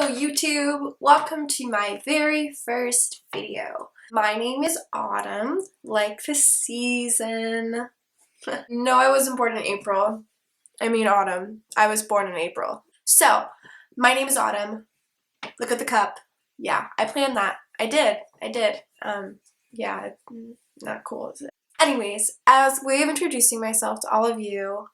Hello YouTube! Welcome to my very first video. My name is Autumn, like the season. No, I wasn't born in April. I mean autumn. I was born in April. So, my name is Autumn. Look at the cup. Yeah, I planned that. I did. Yeah, not cool, is it? Anyways, as a way of introducing myself to all of you,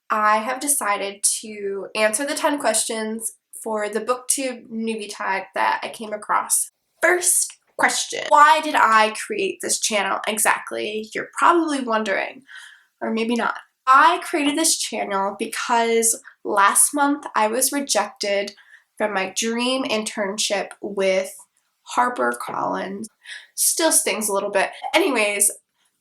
I have decided to answer the 10 questions for the BOOKTUBE newbie tag that I came across. First question. Why did I create this channel exactly? You're probably wondering, or maybe not. I created this channel because last month I was rejected from my dream internship with HarperCollins. Still stings a little bit. Anyways,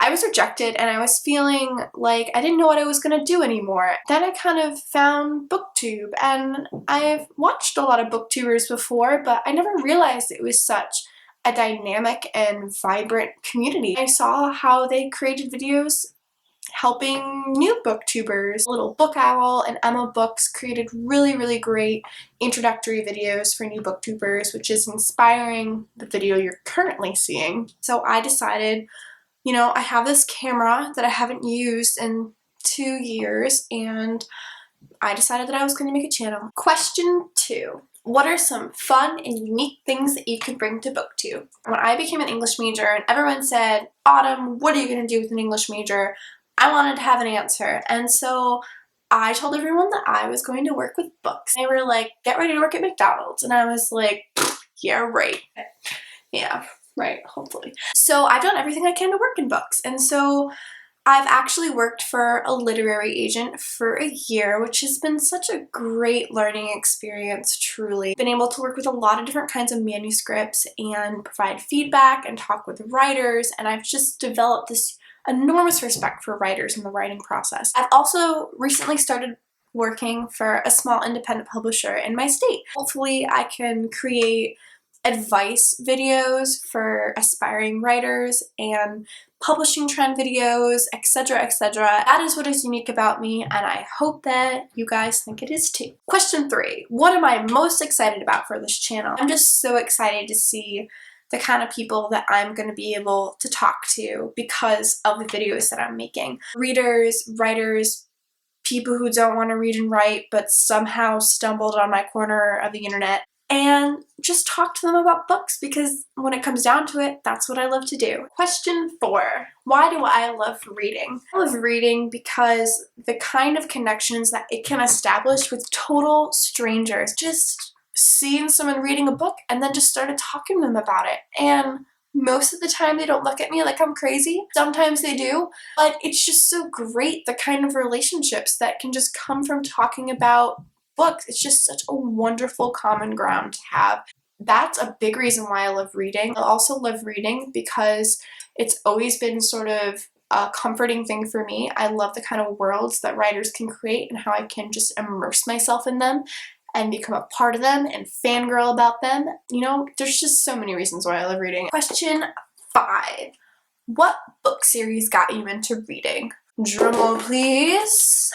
I was rejected and I was feeling like I didn't know what I was going to do anymore. Then I kind of found BOOKTUBE, and I've watched a lot of BOOKTubers before, but I never realized it was such a dynamic and vibrant community. I saw how they created videos helping new booktubers. Little Book Owl and Emma Books created really great introductory videos for new booktubers, which is inspiring the video you're currently seeing. So I decided, you know, I have this camera that I haven't used in 2 years, and I decided that I was going to make a channel. Question 2. What are some fun and unique things that you could bring to BOOKTUBE? When I became an English major and everyone said, Autumn, what are you going to do with an English major? I wanted to have an answer, and so I told everyone that I was going to work with books. They were like, get ready to work at McDonald's, and I was like, yeah, right. Yeah. Right, hopefully. So I've done everything I can to work in books, and so I've actually worked for a literary agent for a year, which has been such a great learning experience, truly. Been able to work with a lot of different kinds of manuscripts and provide feedback and talk with writers, and I've just developed this enormous respect for writers and the writing process. I've also recently started working for a small independent publisher in my state. Hopefully I can create advice videos for aspiring writers and publishing trend videos, etc, etc. That is what is unique about me, and I hope that you guys think it is too. Question 3. What am I most excited about for this channel? I'm just so excited to see the kind of people that I'm going to be able to talk to because of the videos that I'm making. Readers, writers, people who don't want to read and write but somehow stumbled on my corner of the internet, and just talk to them about books, because when it comes down to it, that's what I love to do. Question 4. Why do I love reading? I love reading because the kind of connections that it can establish with total strangers. Just seeing someone reading a book and then just started talking to them about it. And most of the time they don't look at me like I'm crazy. Sometimes they do, but it's just so great, the kind of relationships that can just come from talking about books. It's just such a wonderful common ground to have. That's a big reason why I love reading. I also love reading because it's always been sort of a comforting thing for me. I love the kind of worlds that writers can create and how I can just immerse myself in them and become a part of them and fangirl about them. You know, there's just so many reasons why I love reading. Question 5. What book series got you into reading? Drumroll please.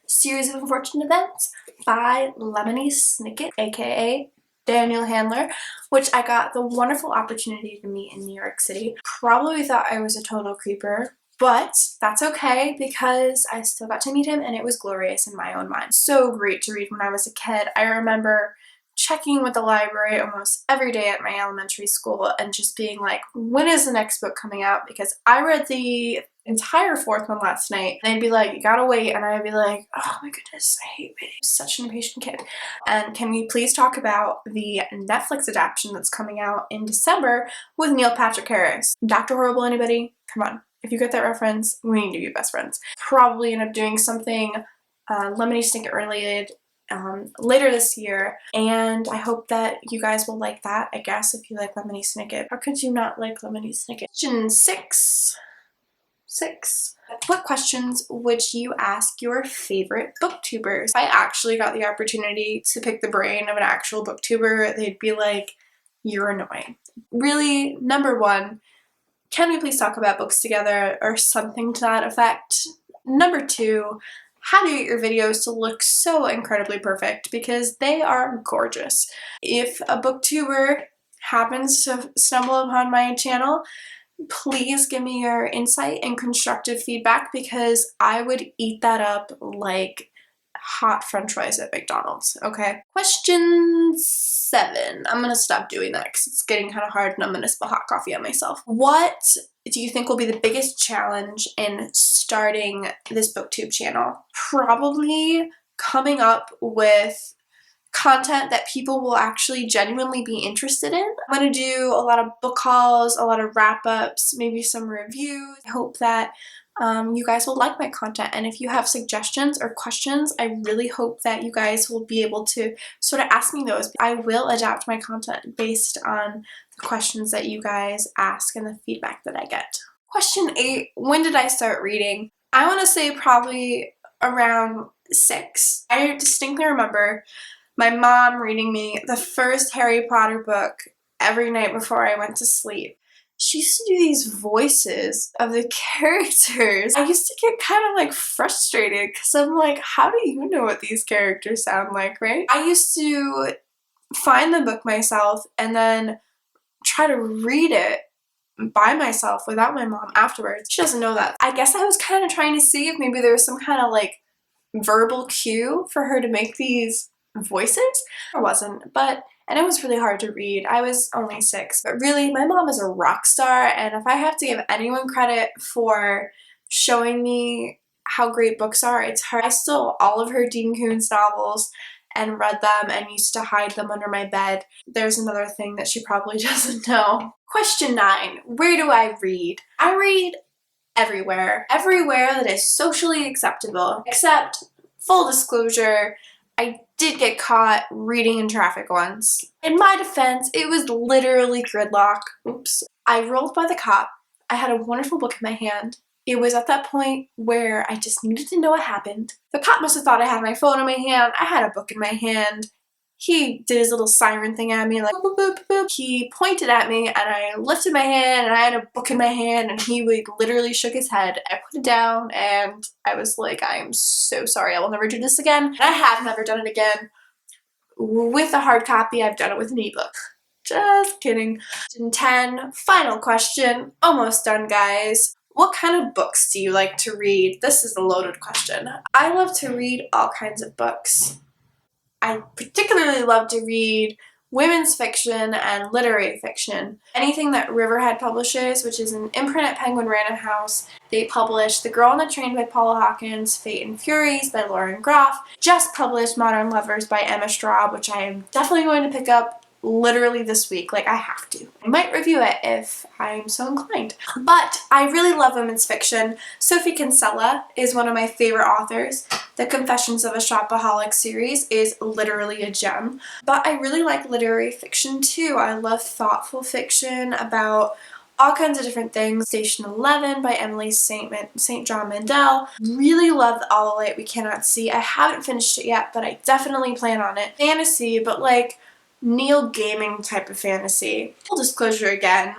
Series of Unfortunate Events by Lemony Snicket, aka Daniel Handler, which I got the wonderful opportunity to meet in New York City. Probably thought I was a total creeper, but that's okay because I still got to meet him and it was glorious in my own mind. So great to read when I was a kid. I remember checking with the library almost every day at my elementary school and just being like, when is the next book coming out? Because I read the entire 4th one last night, and they'd be like, you gotta wait, and I'd be like, oh my goodness, I hate waiting. Such an impatient kid. And can we please talk about the Netflix adaptation that's coming out in December with Neil Patrick Harris? Dr. Horrible, anybody? Come on. If you get that reference, we need to be best friends. Probably end up doing something Lemony Snicket related later this year, and I hope that you guys will like that, I guess, if you like Lemony Snicket. How could you not like Lemony Snicket? Question 6. What questions would you ask your favorite booktubers? If I actually got the opportunity to pick the brain of an actual booktuber, they'd be like, you're annoying. Really, number 1, can we please talk about books together, or something to that effect? Number 2, how to get your videos to look so incredibly perfect because they are gorgeous. If a booktuber happens to stumble upon my channel, please give me your insight and constructive feedback because I would eat that up like hot french fries at McDonald's, okay? Question 7. I'm gonna stop doing that because it's getting kind of hard and I'm gonna spill hot coffee on myself. What do you think will be the biggest challenge in starting this booktube channel? Probably coming up with content that people will actually genuinely be interested in. I'm going to do a lot of book hauls, a lot of wrap-ups, maybe some reviews. I hope that you guys will like my content, and if you have suggestions or questions, I really hope that you guys will be able to sort of ask me those. I will adapt my content based on the questions that you guys ask and the feedback that I get. Question 8, when did I start reading? I want to say probably around 6. I distinctly remember my mom reading me the first Harry Potter book every night before I went to sleep. She used to do these voices of the characters. I used to get kind of like frustrated because I'm like, how do you know what these characters sound like, right? I used to find the book myself and then try to read it by myself without my mom afterwards. She doesn't know that. I guess I was kind of trying to see if maybe there was some kind of like verbal cue for her to make these voices. There wasn't, and it was really hard to read. I was only 6, but really my mom is a rock star, and if I have to give anyone credit for showing me how great books are, it's her. I stole all of her Dean Koontz novels and read them and used to hide them under my bed. There's another thing that she probably doesn't know. Question 9, where do I read? I read everywhere. Everywhere that is socially acceptable, except, full disclosure, I did get caught reading in traffic once. In my defense, it was literally gridlock. Oops. I rolled by the cop. I had a wonderful book in my hand. It was at that point where I just needed to know what happened. The cop must have thought I had my phone in my hand. I had a book in my hand. He did his little siren thing at me, like boop, boop, boop. He pointed at me and I lifted my hand and I had a book in my hand and he like literally shook his head. I put it down and I was like, I am so sorry, I will never do this again. And I have never done it again. With a hard copy, I've done it with an ebook. Just kidding. Question 10, final question. Almost done, guys. What kind of books do you like to read? This is a loaded question. I love to read all kinds of books. I particularly love to read women's fiction and literary fiction. Anything that Riverhead publishes, which is an imprint at Penguin Random House. They published The Girl on the Train by Paula Hawkins, Fate and Furies by Lauren Groff, just published Modern Lovers by Emma Straub, which I am definitely going to pick up literally this week, like I have to. I might review it if I'm so inclined. But I really love women's fiction. Sophie Kinsella is one of my favorite authors. The Confessions of a Shopaholic series is literally a gem. But I really like literary fiction too. I love thoughtful fiction about all kinds of different things. Station 11 by Emily St. John Mandel. Really love All the Light We Cannot See. I haven't finished it yet, but I definitely plan on it. Fantasy, but like Neil Gaiman type of fantasy. Full disclosure again,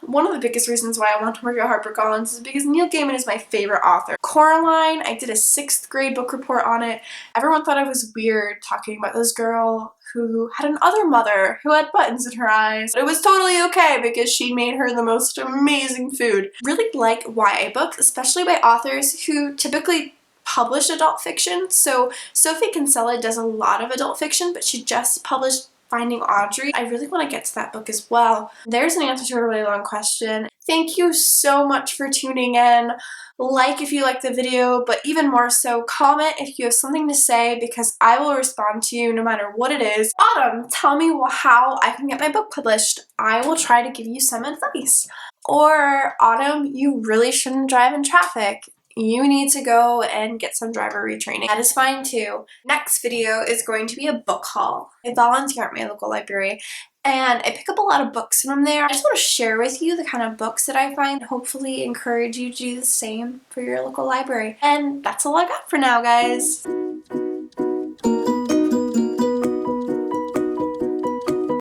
one of the biggest reasons why I want to work at HarperCollins is because Neil Gaiman is my favorite author. Coraline, I did a 6th grade book report on it. Everyone thought I was weird talking about this girl who had an other mother who had buttons in her eyes. But it was totally okay because she made her the most amazing food. Really like YA books, especially by authors who typically publish adult fiction. So Sophie Kinsella does a lot of adult fiction, but she just published Finding Audrey. I really want to get to that book as well. There's an answer to a really long question. Thank you so much for tuning in. Like if you liked the video, but even more so, comment if you have something to say because I will respond to you no matter what it is. Autumn, tell me how I can get my book published. I will try to give you some advice. Or Autumn, you really shouldn't drive in traffic. You need to go and get some driver retraining. That is fine too. Next video is going to be a book haul. I volunteer at my local library and I pick up a lot of books from there. I just want to share with you the kind of books that I find, hopefully encourage you to do the same for your local library. And that's all I got for now, guys.